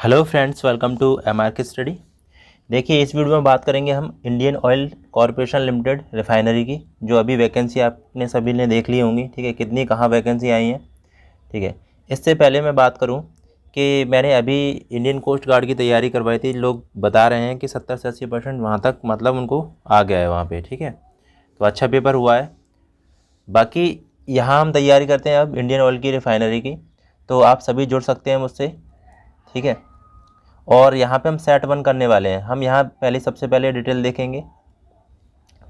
Hello friends, welcome to MRK study. देखिए, इस video में बात करेंगे हम Indian Oil Corporation Limited refinery की, जो अभी वैकेंसी आपने सभी ने देख ली होंगी। ठीक है, कितनी कहाँ वैकेंसी आई हैं। ठीक है, इससे पहले मैं बात करूं कि मैंने अभी इंडियन कोस्ट गार्ड की तैयारी करवाई थी। लोग बता रहे हैं कि 70 से 80% वहाँ तक मतलब उनको आ गया है वहाँ पर। ठीक है, तो अच्छा पेपर हुआ है। बाकी यहाँ हम तैयारी करते हैं अब इंडियन ऑयल की रिफाइनरी की, तो आप सभी जुड़ सकते हैं मुझसे। ठीक है, और यहाँ पे हम सेट 1 करने वाले हैं। हम यहाँ सबसे पहले डिटेल देखेंगे।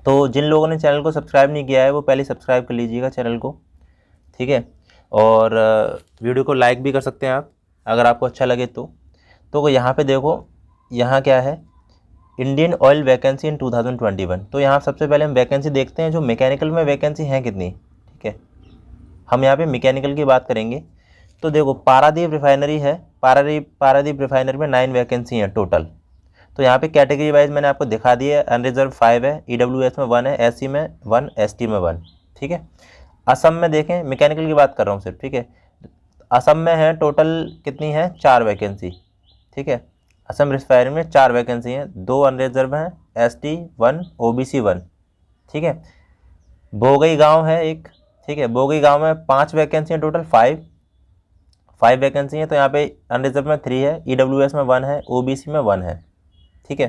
तो जिन लोगों ने चैनल को सब्सक्राइब नहीं किया है वो पहले सब्सक्राइब कर लीजिएगा चैनल को। ठीक है, और वीडियो को लाइक भी कर सकते हैं आप अगर आपको अच्छा लगे तो यहाँ पे देखो, यहाँ क्या है, इंडियन ऑयल वैकेंसी इन 2021। तो यहाँ सबसे पहले हम वैकेंसी देखते हैं जो मैकेनिकल में वैकेंसी हैं कितनी। ठीक है, हम यहाँ पे मैकेनिकल की बात करेंगे। तो देखो, पारादीप रिफाइनरी है, पारादीप रिफाइनरी में 9 वैकेंसी हैं टोटल। तो यहाँ पे कैटेगरी वाइज मैंने आपको दिखा दिया है। अनरिजर्व 5 है, EWS में 1 है, SC में 1, ST में 1। ठीक है, असम में देखें, मैकेनिकल की बात कर रहा हूँ सिर्फ। ठीक है, असम में है टोटल कितनी है, 4 वैकेंसी। ठीक है, असम रिफाइनरी में 4 वैकेंसी हैं, 2 अनरिजर्व हैं, ST 1, OBC 1। ठीक है, बोगई गाँव है एक। ठीक है, बोगई गाँव में 5 वैकेंसी हैं टोटल, 5 वैकेंसी हैं। तो यहाँ पे अनरिजर्व में 3 है, EWS में 1 है, OBC में 1 है। ठीक है,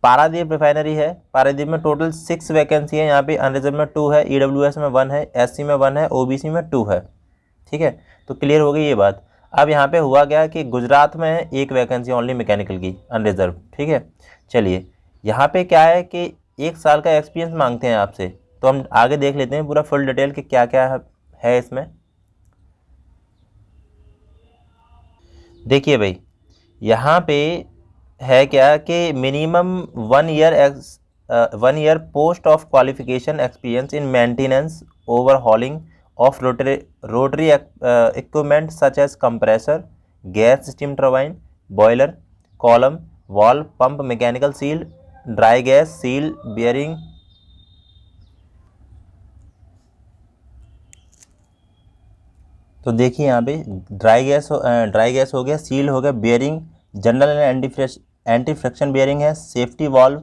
पारादीप रिफाइनरी है, पारादीप में टोटल 6 वैकेंसी है। यहाँ पे अनरिजर्व में 2 है, EWS में 1 है, SC में 1 है, OBC में 2 है। ठीक है, तो क्लियर हो गई ये बात। अब यहाँ पे हुआ क्या कि गुजरात में है 1 वैकेंसी ओनली मैकेनिकल की, अनरिजर्व। ठीक है, चलिए यहाँ पे क्या है कि 1 साल का एक्सपीरियंस मांगते हैं आपसे। तो हम आगे देख लेते हैं पूरा फुल डिटेल कि क्या क्या है इसमें। देखिए भाई, यहाँ पे है क्या कि minimum 1 year post of qualification experience in maintenance overhauling of rotary equipment such as compressor, gas steam turbine, boiler, column, valve, pump, mechanical seal, dry gas seal, bearing. तो देखिए यहाँ पे ड्राई गैस हो गया, सील हो गया, bearing, general and anti friction bearing है, safety valve,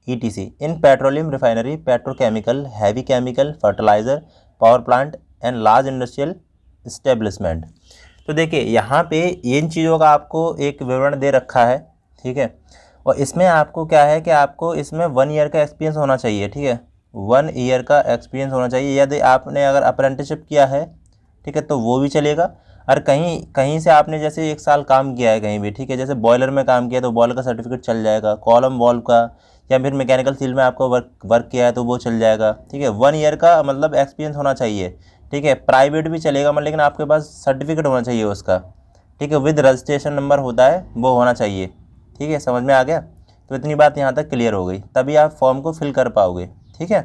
ETC in petroleum refinery, petrochemical, heavy chemical, fertiliser, power plant and large industrial establishment. तो देखिए यहाँ पे इन चीज़ों का आपको एक विवरण दे रखा है। ठीक है, और इसमें आपको क्या है कि आपको इसमें 1 ईयर का एक्सपीरियंस होना चाहिए। ठीक है, 1 ईयर का एक्सपीरियंस होना चाहिए। यदि आपने अगर अप्रेंटिसशिप किया है, ठीक है, तो वो भी चलेगा। और कहीं से आपने जैसे 1 साल काम किया है कहीं भी, ठीक है, जैसे बॉयलर में काम किया तो बॉयलर का सर्टिफिकेट चल जाएगा, कॉलम वॉल्व का, या फिर मैकेनिकल फील्ड में आपको वर्क किया है तो वो चल जाएगा। ठीक है, 1 ईयर का मतलब एक्सपीरियंस होना चाहिए। ठीक है, प्राइवेट भी चलेगा मतलब, लेकिन आपके पास सर्टिफिकेट होना चाहिए उसका। ठीक है, विद रजिस्ट्रेशन नंबर होता है वो होना चाहिए। ठीक है, समझ में आ गया। तो इतनी बात यहाँ तक क्लियर हो गई, तभी आप फॉर्म को फिल कर पाओगे। ठीक है,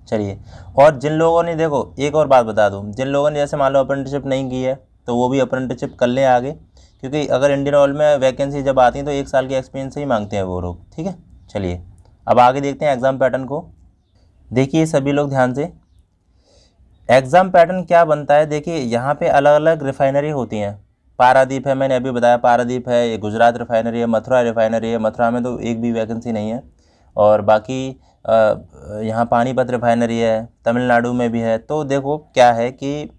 चलिए, और जिन लोगों ने, देखो एक और बात बता दूं, जिन लोगों ने जैसे मान लो अप्रेंटिसशिप नहीं की है तो वो भी अप्रेंटिसशिप कर लें आगे, क्योंकि अगर इंडियन ऑयल में वैकेंसी जब आती है तो 1 साल के एक्सपीरियंस ही मांगते हैं वो लोग। ठीक है, चलिए अब आगे देखते हैं एग्ज़ाम पैटर्न को। देखिए सभी लोग ध्यान से, एग्ज़ाम पैटर्न क्या बनता है। देखिए यहाँ पे अलग अलग रिफाइनरी होती हैं। पारादीप है, मैंने अभी बताया पारादीप है, ये गुजरात रिफाइनरी है, मथुरा रिफाइनरी है, मथुरा में तो एक भी वैकेंसी नहीं है। और बाकी यहाँ पानीपत रिफाइनरी है, तमिलनाडु में भी है। तो देखो क्या है कि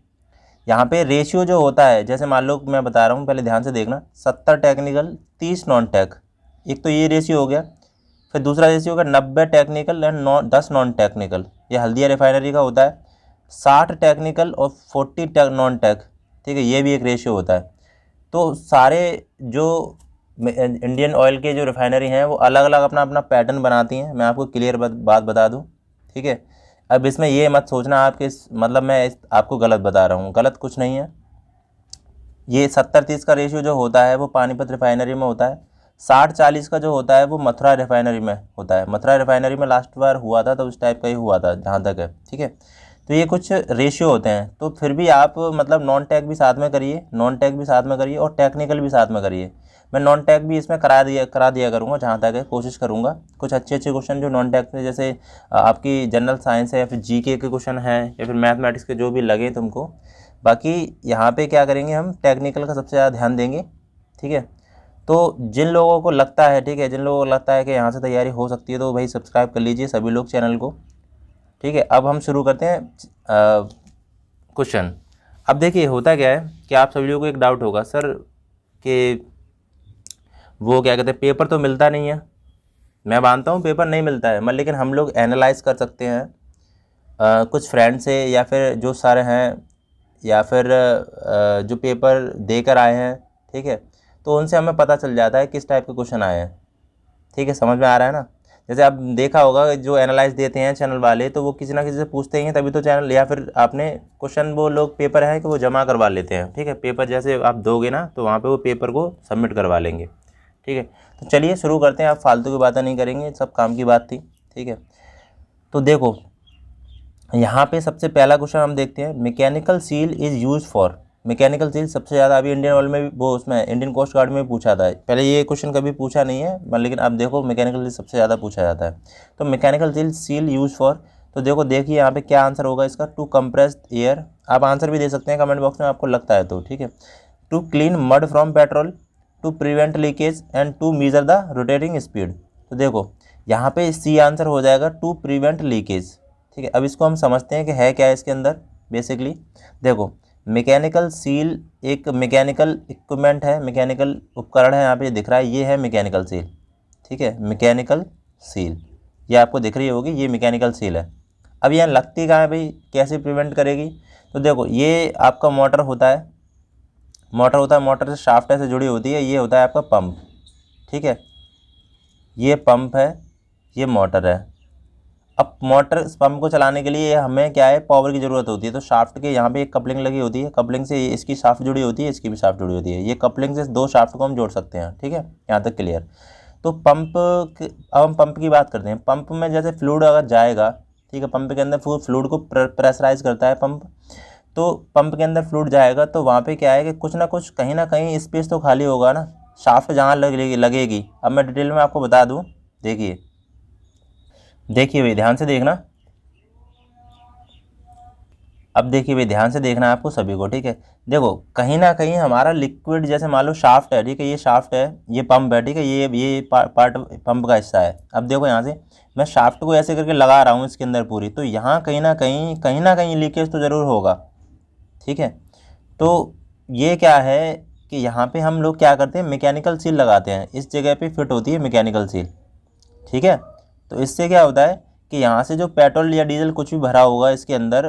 यहाँ पे रेशियो जो होता है, जैसे मान लो मैं बता रहा हूँ, पहले ध्यान से देखना, 70 टेक्निकल 30 नॉन टेक, एक तो ये रेशियो हो गया। फिर दूसरा रेशियो हो गया 90 टेक्निकल एंड 10 नॉन टेक्निकल, ये हल्दिया रिफाइनरी का होता है। 60 टेक्निकल और 40 नॉन टेक। ठीक है, ये भी एक रेशियो होता है। तो सारे जो इंडियन ऑयल के जो रिफाइनरी हैं वो अलग अलग अपना अपना पैटर्न बनाती हैं। मैं आपको क्लियर बात बता दूं। ठीक है, अब इसमें ये मत सोचना आपके मतलब मैं आपको गलत बता रहा हूँ, गलत कुछ नहीं है। ये 70-30 का रेशियो जो होता है वो पानीपत रिफाइनरी में होता है। 60-40 का जो होता है वो मथुरा रिफाइनरी में होता है। मथुरा रिफाइनरी में लास्ट बार हुआ था तो उस टाइप का ही हुआ था जहाँ तक है। ठीक है, तो ये कुछ रेशियो होते हैं। तो फिर भी आप मतलब नॉन टेक भी साथ में करिए, नॉन टेक भी साथ में करिए, और टेक्निकल भी साथ में करिए। मैं नॉन टेक भी इसमें करा दिया करूँगा जहाँ तक है, कोशिश करूँगा। कुछ अच्छे क्वेश्चन जो नॉन टेक में, जैसे आपकी जनरल साइंस है या फिर GK के क्वेश्चन हैं या फिर मैथमेटिक्स के, जो भी लगे तुमको। बाकी यहाँ पे क्या करेंगे, हम टेक्निकल का सबसे ज़्यादा ध्यान देंगे। ठीक है, तो जिन लोगों को लगता है, ठीक है, जिन लोगों को लगता है कि यहाँ से तैयारी हो सकती है तो भाई सब्सक्राइब कर लीजिए सभी लोग चैनल को, ठीक है। अब हम शुरू करते हैं क्वेश्चन। अब देखिए होता क्या है कि आप सभी लोगों को एक डाउट होगा सर कि वो क्या कहते हैं पेपर तो मिलता नहीं है। मैं मानता हूँ पेपर नहीं मिलता है, मगर लेकिन हम लोग एनालाइज कर सकते हैं कुछ फ्रेंड से, या फिर जो सर हैं, या फिर जो पेपर देकर आए हैं, ठीक है, तो उनसे हमें पता चल जाता है किस टाइप के क्वेश्चन आए हैं, ठीक है, समझ में आ रहा है ना। जैसे आप देखा होगा जो एनालाइज देते हैं चैनल वाले, तो वो किसी ना किसी से पूछते ही हैं तभी तो चैनल, या फिर आपने क्वेश्चन वो लोग पेपर है कि वो जमा करवा लेते हैं, ठीक है, पेपर जैसे आप दोगे ना तो वहाँ पे वो पेपर को सबमिट करवा लेंगे, ठीक है। तो चलिए शुरू करते हैं, आप फालतू की बातें नहीं करेंगे, सब काम की बात थी, ठीक है। तो देखो यहाँ पे सबसे पहला क्वेश्चन हम देखते हैं, mechanical seal is use for. Mechanical seal सबसे ज़्यादा अभी इंडियन ऑयल में भी, वो उसमें इंडियन कोस्ट गार्ड में भी पूछा था, पहले ये क्वेश्चन कभी पूछा नहीं है, लेकिन अब देखो मैकेनिकल सील सबसे ज़्यादा पूछा जाता है। तो मैकेनिकल सील यूज फॉर, तो देखिए यहाँ पे क्या आंसर होगा इसका, टू कंप्रेस्ड एयर। आप आंसर भी दे सकते हैं कमेंट बॉक्स में आपको लगता है तो, ठीक है। To clean mud from petrol, to prevent leakage and to measure the rotating speed. तो देखो यहाँ पे सी आंसर हो जाएगा, टू प्रिवेंट लीकेज, ठीक है। अब इसको हम समझते हैं कि है क्या इसके अंदर। बेसिकली देखो मैकेनिकल सील एक मैकेनिकल इक्विपमेंट है, मैकेनिकल उपकरण है, यहाँ पे दिख रहा है, ये है मैकेनिकल सील, ठीक है, मैकेनिकल सील, ये आपको दिख रही होगी, ये मैकेनिकल सील है। अब यहाँ लगती कहाँ है भाई, कैसे प्रिवेंट करेगी, तो देखो ये आपका मोटर होता है, मोटर से शाफ्ट से जुड़ी होती है, ये होता है आपका पंप, ठीक है, ये पंप है, ये मोटर है। अब मोटर पंप को चलाने के लिए हमें क्या है, पावर की ज़रूरत होती है, तो शाफ्ट के यहाँ पे एक कपलिंग लगी होती है, कपलिंग से इसकी शाफ्ट जुड़ी होती है, इसकी भी शाफ्ट जुड़ी होती है, ये कपलिंग से दो शाफ्ट को हम जोड़ सकते हैं, ठीक है, यहाँ तक क्लियर। तो अब हम पंप की बात करते हैं। पंप में जैसे फ्लूइड अगर जाएगा, ठीक है, पंप के अंदर फ्लूइड को प्रेशराइज करता है पंप, तो पंप के अंदर फ्लूइड जाएगा तो वहाँ पे क्या है कि कुछ ना कुछ कहीं ना कहीं स्पेस तो खाली होगा ना, शाफ्ट जहाँ लगेगी। अब मैं डिटेल में आपको बता दूँ, देखिए भाई ध्यान से देखना, अब देखिए भाई ध्यान से देखना है आपको सभी को, ठीक है। देखो कहीं ना कहीं हमारा लिक्विड, जैसे मान लो शाफ्ट है, ठीक है, ये शाफ्ट है, ये पंप है, ठीक है, ये पार्ट पंप का हिस्सा है। अब देखो यहाँ से मैं शाफ्ट को ऐसे करके लगा रहा हूँ इसके अंदर पूरी, तो यहाँ कहीं ना कहीं लीकेज तो ज़रूर होगा, ठीक है। तो ये क्या है कि यहाँ पे हम लोग क्या करते हैं, मैकेनिकल सील लगाते हैं, इस जगह पे फिट होती है मैकेनिकल सील, ठीक है। तो इससे क्या होता है कि यहाँ से जो पेट्रोल या डीजल कुछ भी भरा होगा इसके अंदर,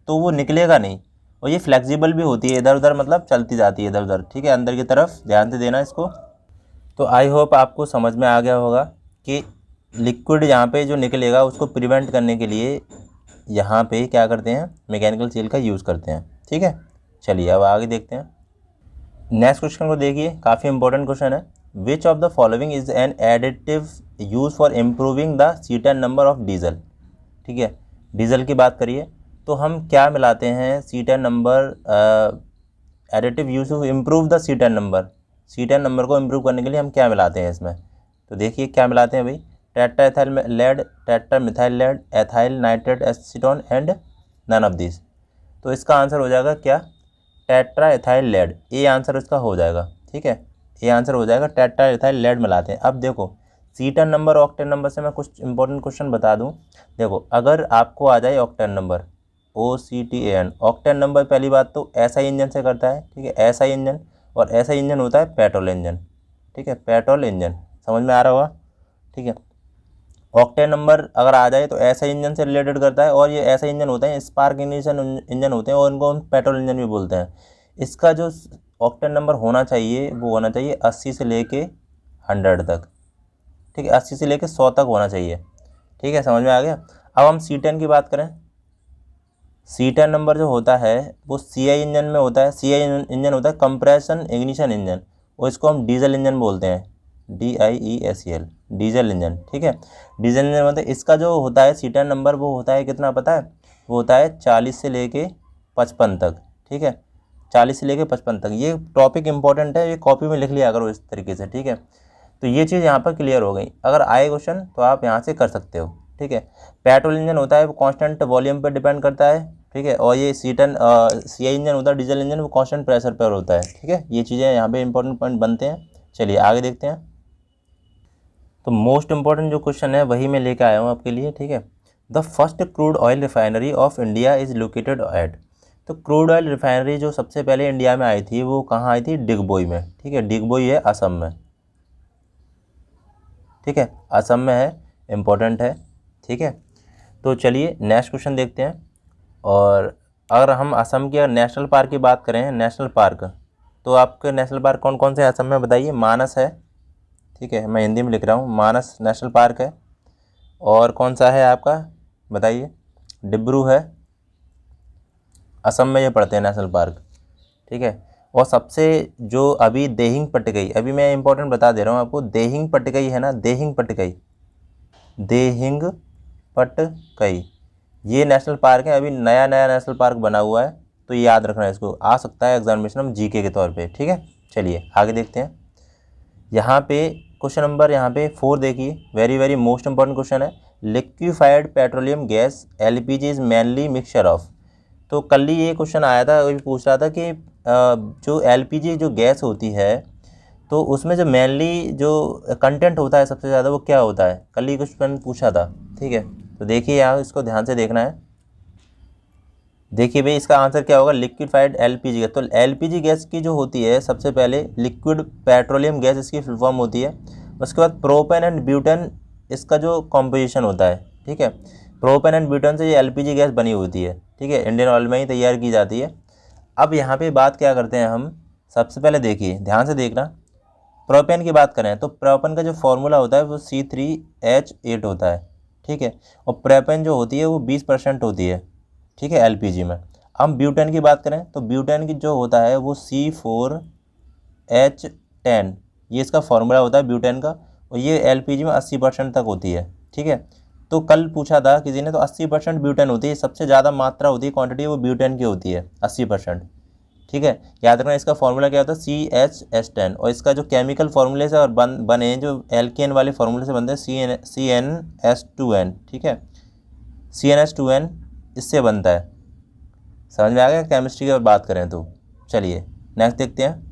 तो वो निकलेगा नहीं, और ये फ्लेक्सिबल भी होती है, इधर उधर मतलब चलती जाती है इधर उधर, ठीक है, अंदर की तरफ, ध्यान से देना इसको। तो आई होप आपको समझ में आ गया होगा कि लिक्विड यहाँ पे जो निकलेगा उसको प्रिवेंट करने के लिए यहाँ पे क्या करते हैं, मैकेनिकल सील का यूज़ करते हैं, ठीक है। चलिए अब आगे देखते हैं। नेक्स्ट क्वेश्चन को देखिए, काफ़ी इंपॉर्टेंट क्वेश्चन है। Which of the following is an additive use for improving the cetane number of diesel, ठीक है, डीजल की बात करिए तो हम क्या मिलाते हैं, cetane number, additive use to improve the cetane number को इम्प्रूव करने के लिए हम क्या मिलाते हैं इसमें। तो देखिए क्या मिलाते हैं भाई, tetraethyl lead, tetramethyl lead, ethyl nitrate acetone and none of this. तो इसका आंसर हो जाएगा क्या, टेट्राएथाइल लेड, ये आंसर इसका हो जाएगा, ठीक है, ये आंसर हो जाएगा, टेट्राएथाइल लेड मिलाते हैं। अब देखो सीटन नंबर ऑक्टेन नंबर से मैं कुछ इंपॉर्टेंट क्वेश्चन बता दूं। देखो अगर आपको आ जाए octane number, OCTAN, octane number, पहली बात तो SI इंजन से करता है, ठीक है, SI इंजन, और SI इंजन होता है पेट्रोल इंजन, ठीक है, पेट्रोल इंजन, समझ में आ रहा होगा, ठीक है। ऑक्टेन नंबर अगर आ जाए तो SI इंजन से रिलेटेड करता है, और ये SI इंजन होते हैं स्पार्क इग्निशन इंजन होते हैं, और इनको हम पेट्रोल इंजन भी बोलते हैं। इसका जो ऑक्टेन नंबर होना चाहिए वो होना चाहिए 80 से लेके 100 तक, ठीक है, 80 से लेके 100 तक होना चाहिए, ठीक है, समझ में आ गया। अब हम C10 की बात करें, C10 नंबर जो होता है वो CI इंजन में होता है, CI इंजन होता है कंप्रेशन इग्निशन इंजन, और इसको हम डीजल इंजन बोलते हैं, DIESEL, डीजल इंजन, ठीक है, डीजल इंजन मतलब इसका जो होता है C10 नंबर वो होता है कितना पता है, वो होता है 40 से लेके 55 तक, ठीक है, 40 से लेके 55 तक। ये टॉपिक इंपॉर्टेंट है, ये कॉपी में लिख लिया करो इस तरीके से, ठीक है। तो ये चीज़ यहाँ पर क्लियर हो गई, अगर आए क्वेश्चन तो आप यहाँ से कर सकते हो, ठीक है। पेट्रोल इंजन होता है वो कांस्टेंट वॉल्यूम पर डिपेंड करता है, ठीक है, और ये CI इंजन होता है डीजल इंजन, वो कांस्टेंट प्रेशर पर होता है, ठीक है। ये चीज़ें यहाँ पे इंपॉर्टेंट पॉइंट बनते हैं। चलिए आगे देखते हैं। तो मोस्ट इम्पॉर्टेंट जो क्वेश्चन है वही मैं लेकर आया हूँ आपके लिए, ठीक है। The first crude oil refinery of India is located at. तो क्रूड ऑयल रिफाइनरी जो सबसे पहले इंडिया में आई थी वो कहाँ आई थी? डिगबोई में, ठीक है। डिगबोई है असम में, ठीक है, असम में है, इम्पोर्टेंट है, ठीक है। तो चलिए नेक्स्ट क्वेश्चन देखते हैं। और अगर हम असम के नेशनल पार्क की बात करें, नेशनल पार्क, तो आपके नेशनल पार्क कौन कौन से असम में बताइए? मानस है, ठीक है, मैं हिंदी में लिख रहा हूँ, मानस नेशनल पार्क है। और कौन सा है आपका बताइए? डिब्रू है, असम में ये पड़ते हैं नेशनल पार्क, ठीक है। और सबसे जो अभी देहिंग पटकाई, अभी मैं इंपॉर्टेंट बता दे रहा हूँ आपको, देहिंग पटकाई है ना, देहिंग पटकाई, देहिंग पटकाई, ये नेशनल पार्क है, अभी नया नया नेशनल पार्क बना हुआ है, तो ये याद रखना है, इसको आ सकता है एग्जामिनेशन में जीके के तौर पे, ठीक है। चलिए आगे देखते हैं। यहाँ पे क्वेश्चन नंबर यहाँ पे 4 देखिए, very very most important question है। Liquefied petroleum gas LPG is mainly mixture of. तो कल ही ये क्वेश्चन आया था, वही पूछ रहा था कि जो एलपीजी जो गैस होती है तो उसमें जो मेनली जो कंटेंट होता है सबसे ज़्यादा वो क्या होता है? कल ही क्वेश्चन पूछा था, ठीक है। तो देखिए यहाँ इसको ध्यान से देखना है। देखिए भाई इसका आंसर क्या होगा? Liquefied LPG gas. तो एलपीजी गैस की जो होती है सबसे पहले लिक्विड पेट्रोलियम गैस इसकी फुल फॉर्म होती है। उसके बाद प्रोपेन एंड ब्यूटेन इसका जो कॉम्पोजिशन होता है, ठीक है। प्रोपेन एंड ब्यूटेन से ये एलपीजी गैस बनी होती है, ठीक है, इंडियन ऑयल में ही तैयार की जाती है। अब यहाँ पे बात क्या करते हैं हम, सबसे पहले देखिए ध्यान से देखना, प्रोपेन की बात करें तो प्रोपेन का जो फॉर्मूला होता है वो C3H8 होता है, ठीक है। और प्रोपेन जो होती है वो 20% होती है, ठीक है, एलपीजी में। हम ब्यूटेन की बात करें तो ब्यूटेन की जो होता है वो C4H10, ये इसका फॉर्मूला होता है ब्यूटेन का, और ये एलपीजी में 80% तक होती है, ठीक है। तो कल पूछा था किसी ने, तो 80% ब्यूटेन होती है, सबसे ज़्यादा मात्रा होती है, क्वांटिटी वो ब्यूटेन की होती है 80%, ठीक है। याद रखना इसका फॉर्मूला क्या होता है? CHS10। और इसका जो केमिकल फार्मूले से और बने जो एल्केन वाले फार्मूले से बनते हैं CnS2n, ठीक है, CnS2n इससे बनता है। समझ में आ गया केमिस्ट्री की बात करें तो? चलिए नेक्स्ट देखते हैं।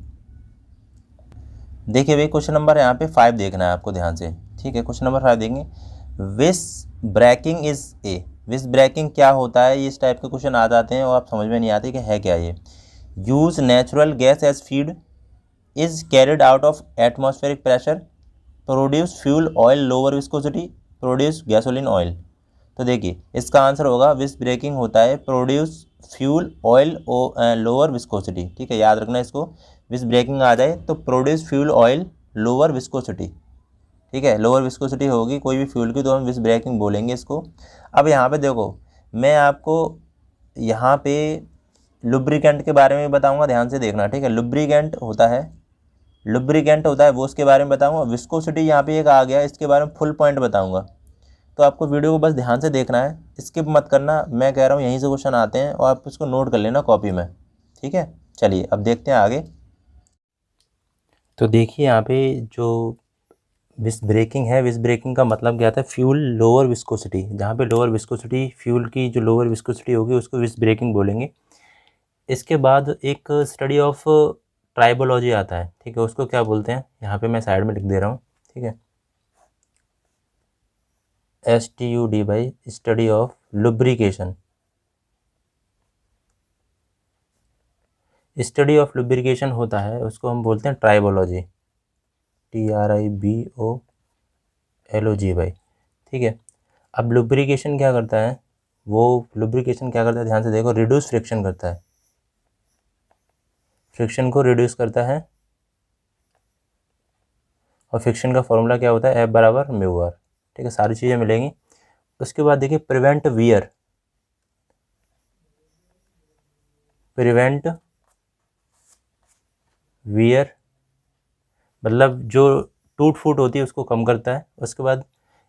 देखिए भाई क्वेश्चन नंबर यहाँ पे 5 देखना है आपको ध्यान से, ठीक है। क्वेश्चन नंबर 5 देंगे, विस ब्रेकिंग इज ए। विस ब्रेकिंग क्या होता है? इस टाइप के क्वेश्चन आ जाते हैं और आप समझ में नहीं आते कि है क्या ये। Use natural gas as feed, is carried out of atmospheric pressure, produce fuel oil lower viscosity, produce gasoline oil. तो देखिए इसका आंसर होगा विस ब्रेकिंग होता है produce fuel oil lower viscosity, ठीक है, याद रखना इसको। विस ब्रेकिंग आ जाए तो produce fuel oil lower viscosity, ठीक है, लोअर विस्कोसिटी होगी कोई भी फ्यूल की तो हम विस ब्रेकिंग बोलेंगे इसको। अब यहाँ पे देखो मैं आपको यहाँ पे लुब्रिकेंट के बारे में बताऊंगा, ध्यान से देखना, ठीक है। लुब्रिकेंट होता है, लुब्रिकेंट होता है वो उसके बारे में बताऊंगा। विस्कोसिटी यहाँ पे एक आ गया, इसके बारे में फुल पॉइंट बताऊंगा। तो आपको वीडियो को बस ध्यान से देखना है, स्किप मत करना, मैं कह रहा हूँ यहीं से क्वेश्चन आते हैं और आप इसको नोट कर लेना कॉपी में, ठीक है। चलिए अब देखते हैं आगे। तो देखिए यहाँ पे जो विस ब्रेकिंग है, विस ब्रेकिंग का मतलब क्या आता है? फ्यूल लोअर विस्कोसिटी, जहाँ पे लोअर विस्कोसिटी, फ्यूल की जो लोअर विस्कोसिटी होगी उसको विस ब्रेकिंग बोलेंगे। इसके बाद एक स्टडी ऑफ ट्राइबोलॉजी आता है, ठीक है, उसको क्या बोलते हैं? यहाँ पे मैं साइड में लिख दे रहा हूँ, ठीक है, STUD by study of lubrication. Study of lubrication होता है उसको हम बोलते हैं ट्राइबोलॉजी, TRIBOLOG बाई, ठीक है। अब लुब्रिकेशन क्या करता है? वो लुब्रिकेशन क्या करता है ध्यान से देखो, रिड्यूस फ्रिक्शन करता है, फ्रिक्शन को रिड्यूस करता है। और फ्रिक्शन का फॉर्मूला क्या होता है? F बराबर म्यू आर, ठीक है, सारी चीज़ें मिलेंगी। उसके बाद देखिए प्रिवेंट वियर, प्रिवेंट वियर मतलब जो टूट फूट होती है उसको कम करता है। उसके बाद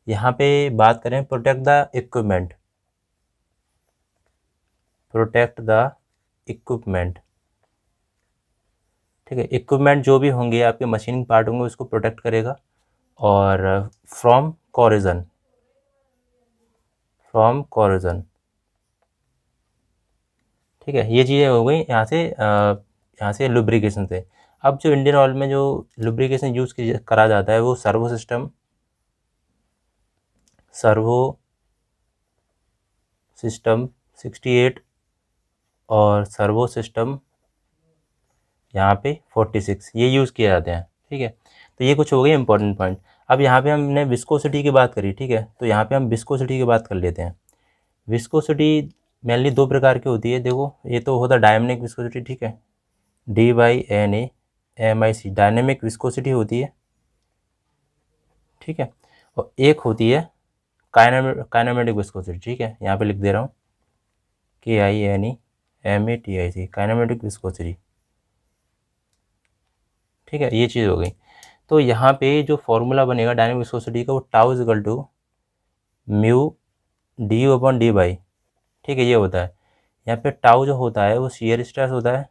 यहाँ पे बात करें protect the equipment, protect the equipment, ठीक है, इक्विपमेंट जो भी होंगे आपके मशीनिंग पार्ट होंगे उसको प्रोटेक्ट करेगा। और फ्रॉम कोरोजन, फ्रॉम कोरोजन, ठीक है, ये चीज़ें हो गई यहाँ से लुब्रिकेशन से। अब जो इंडियन ऑयल में जो लुब्रिकेशन यूज़ करा जाता है वो सर्वो सिस्टम 68 और सर्वो सिस्टम यहाँ पे 46 ये यूज़ किए जाते हैं। ठीक है, तो ये कुछ हो गए इंपॉर्टेंट पॉइंट। अब यहाँ पे हमने विस्कोसिटी की बात करी, ठीक है, तो यहाँ पे हम विस्कोसिटी की बात कर लेते हैं। विस्कोसिटी मेनली दो प्रकार की होती है। देखो, ये तो होता है डायनामिक विस्कोसिटी, ठीक है, DYNAMIC डायनेमिक विस्कोसिटी होती है, ठीक है, और एक होती है काइनेमेटिक विस्कोसिटी, ठीक है, यहाँ पे लिख दे रहा हूँ KINEMATIC काइनेमेटिक विस्कोसिटी, ठीक है, ये चीज़ हो गई। तो यहाँ पे जो फॉर्मूला बनेगा डायनेमिक विस्कोसिटी का वो tau is equal to mu DU/dy, ठीक है, ये होता है। यहाँ पे टाउ जो होता है वो शियर स्ट्रेस होता है,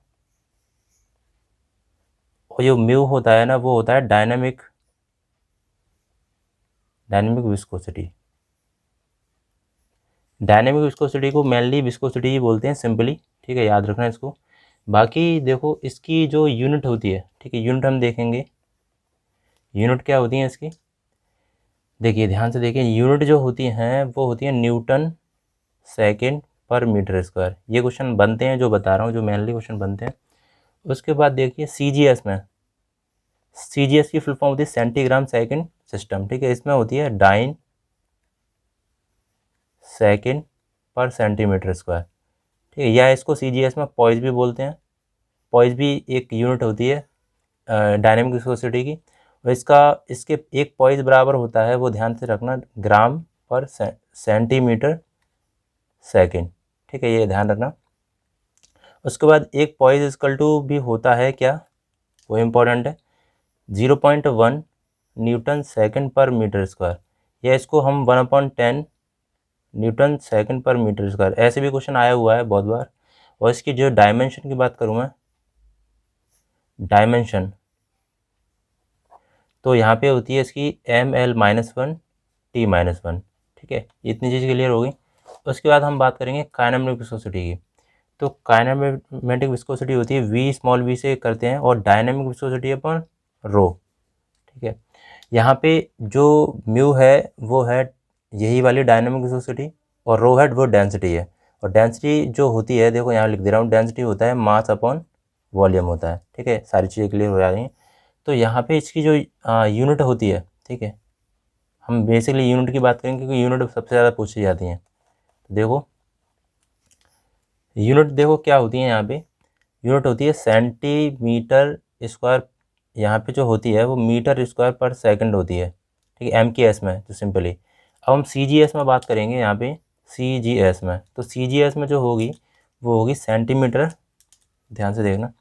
और जो म्यू होता है ना वो होता है डायनेमिक विस्कोसिटी। डायनेमिक विस्कोसिटी को मेनली विस्कोसिटी ही बोलते हैं सिंपली, ठीक है, याद रखना इसको। बाकी देखो इसकी जो यूनिट होती है, ठीक है, यूनिट हम देखेंगे, यूनिट क्या होती है इसकी, देखिए ध्यान से देखिए, यूनिट जो होती हैं वो होती है न्यूटन सेकेंड पर मीटर स्क्वायर। ये क्वेश्चन बनते हैं, जो बता रहा हूँ, जो मेनली क्वेश्चन बनते हैं। उसके बाद देखिए CGS में, CGS की फुल फॉर्म होती है सेंटीग्राम सेकेंड सिस्टम, ठीक है, इसमें होती है डाइन सेकेंड पर सेंटीमीटर स्क्वायर, ठीक है, या इसको CGS में पॉइज भी बोलते हैं। पॉइज भी एक यूनिट होती है डायनेमिक विस्कोसिटी की, और इसके एक पॉइज बराबर होता है, वो ध्यान से रखना, ग्राम पर सेंटीमीटर सेकेंड, ठीक है, ये ध्यान रखना। उसके बाद एक पॉइज इक्वल टू भी होता है क्या, वो इम्पोर्टेंट है, 0.1 न्यूटन सेकेंड पर मीटर स्क्वायर, या इसको हम 1/10 न्यूटन सेकेंड पर मीटर स्क्वायर, ऐसे भी क्वेश्चन आया हुआ है बहुत बार। और इसकी जो डायमेंशन की बात करूँ मैं, डायमेंशन तो यहाँ पे होती है इसकी ML-1 T-1, ठीक है, इतनी चीज़ क्लियर हो गई। उसके बाद हम बात करेंगे काइनेमेटिक विस्कोसिटी की। तो काइनेमेटिक विस्कोसिटी होती है V से करते हैं, और डायनेमिक विस्कोसिटी अपन रो, ठीक है। यहाँ पे जो म्यू है वो है यही वाली डायनेमिक विस्कोसिटी, और रो है वो डेंसिटी है। और डेंसिटी जो होती है, देखो यहाँ लिख दे रहा हूँ, डेंसिटी होता है मास अपॉन वॉल्यूम होता है, ठीक है, सारी चीज़ें क्लियर हो जा रही हैं। तो यहाँ पे इसकी जो यूनिट होती है, ठीक है, हम बेसिकली यूनिट की बात करेंगे क्योंकि यूनिट सबसे ज़्यादा पूछी जाती हैं। तो देखो यूनिट देखो क्या होती है, यहाँ पे यूनिट होती है सेंटीमीटर स्क्वायर, यहाँ पे जो होती है वो मीटर स्क्वायर पर सेकंड होती है, ठीक है, MKS में तो सिंपली। अब हम CGS में बात करेंगे, यहाँ पे CGS में, तो CGS में जो होगी वो होगी सेंटीमीटर, ध्यान से देखना,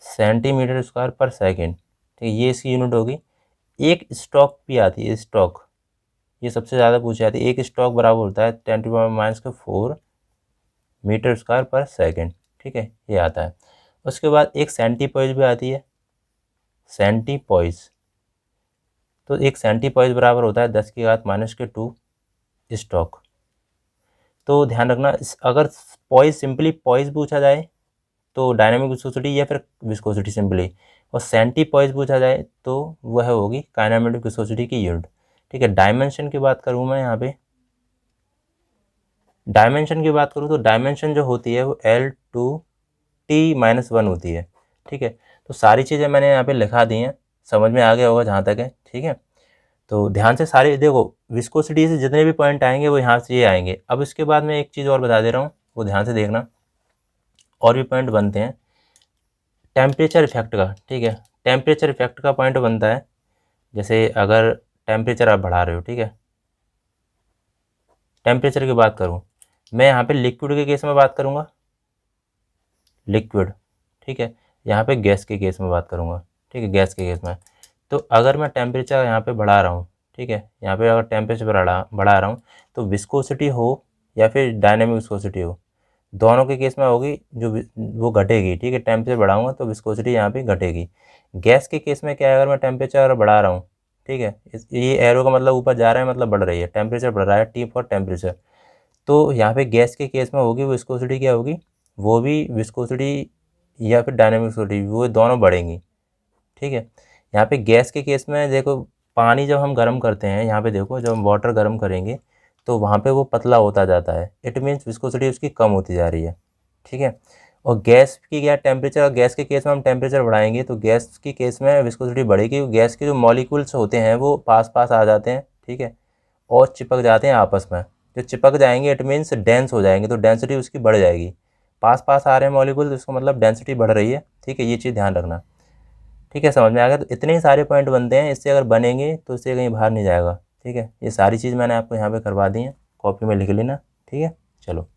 सेंटीमीटर स्क्वायर पर सेकेंड, ठीक है, ये इसकी यूनिट होगी। एक स्टॉक भी आती है, स्टॉक, ये सबसे ज़्यादा पूछी जाती है। एक स्टॉक बराबर होता है 10⁻⁻⁴ मीटर स्क्वायर पर सेकेंड, ठीक है, ये आता है। उसके बाद एक सेंटीपॉइज भी आती है, सेंटीपॉइज, तो एक सेंटीपॉइज बराबर होता है 10⁻⁻² स्टॉक। तो ध्यान रखना, अगर पॉइज सिंपली पॉइज पूछा जाए तो डायनामिक विस्कोसिटी या फिर विस्कोसिटी सिंपली, और सेंटीपॉइज पूछा जाए तो वह होगी काइनेमेटिक विस्कोसिटी की यूनिट, ठीक है। डायमेंशन की बात करूँ मैं, यहाँ पे डायमेंशन की बात करूँ तो डायमेंशन जो होती है वो L/T-1 होती है, ठीक है। तो सारी चीज़ें मैंने यहाँ पे लिखा दी हैं, समझ में आ गया होगा जहाँ तक है, ठीक है। तो ध्यान से सारे देखो, विस्कोसिटी से जितने भी पॉइंट आएंगे वो यहाँ से ये आएंगे। अब इसके बाद मैं एक चीज़ और बता दे रहा हूँ, वो ध्यान से देखना, और भी पॉइंट बनते हैं टेम्परेचर इफेक्ट का, ठीक है। टेम्परेचर इफेक्ट का पॉइंट बनता है, जैसे अगर टेम्परेचर आप बढ़ा रहे हो, ठीक है, टेम्परेचर की बात करूँ मैं, यहाँ पे लिक्विड के केस में बात करूँगा, लिक्विड, ठीक है, यहाँ पे गैस के केस में बात करूँगा, ठीक है, गैस के केस में। तो अगर मैं टेम्परेचर यहाँ पे बढ़ा रहा हूँ, ठीक है, यहाँ पे अगर टेम्परेचर बढ़ा रहा हूँ, तो विस्कोसिटी हो या फिर डायनेमिक विस्कोसिटी हो, दोनों के केस में होगी जो वो घटेगी, ठीक है। टेम्परेचर बढ़ाऊंगा तो विस्कोसिटी यहाँ पे घटेगी। गैस के केस में क्या है, अगर मैं टेम्परेचर बढ़ा रहा हूँ, ठीक है, ये एरो का मतलब ऊपर जा रहा है, मतलब बढ़ रही है, टेम्परेचर बढ़ रहा है, T फॉर टेम्परेचर। तो यहाँ पे गैस के केस में होगी विस्कोसिटी क्या होगी, वो भी विस्कोसिटी या फिर डायनामिक विस्कोसिटी, वो दोनों बढ़ेंगी। ठीक है। यहाँ पे गैस के केस में देखो, पानी जब हम गर्म करते हैं, यहाँ पे देखो जब हम वाटर गर्म करेंगे तो वहाँ पे वो पतला होता जाता है, इट मीन्स विस्कोसिटी उसकी कम होती जा रही है। ठीक है। और गैस की क्या टेम्परेचर, और गैस के केस में हम टेम्परेचर बढ़ाएंगे तो गैस के केस में विस्कोसिटी बढ़ेगी। गैस के जो मॉलिक्यूल्स होते हैं वो पास पास आ जाते हैं। ठीक है। और चिपक जाते हैं आपस में। जो चिपक जाएंगे इट मीन्स डेंस हो जाएंगे, तो डेंसिटी उसकी बढ़ जाएगी। पास पास आ रहे हैं मॉलिक्यूल तो इसका मतलब डेंसिटी बढ़ रही है। ठीक है, ये चीज़ ध्यान रखना। ठीक है, समझ में आ गया। तो इतने ही सारे पॉइंट बनते हैं, इससे अगर बनेंगे तो इससे कहीं बाहर नहीं जाएगा। ठीक है, ये सारी चीज़ मैंने आपको यहाँ पे करवा दी है, कॉपी में लिख लेना। ठीक है, चलो